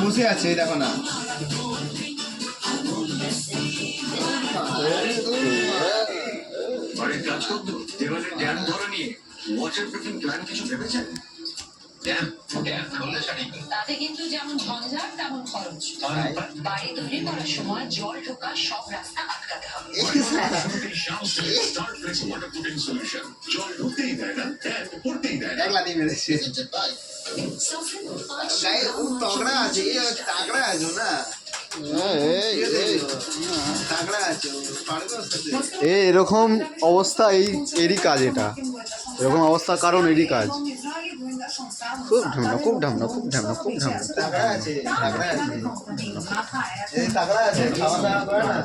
বসে আছে দেখো না তাতে কিন্তু যেমন ঝঞ্ঝাট তেমন খরচ। বাড়ি তৈরি করার সময় জল ঢোকা সব রাস্তা আটকাতে হবে। তগড়া আছে তাগড়া আছো না এরকম অবস্থা এরই কাজ, এটা এরকম অবস্থা কারণ এরই কাজ। খুব ঢামনা খুব ঢামনা খুব ঢামনা খুব ঢামনা তাগড়া আছে খাওয়া দাওয়া করে না।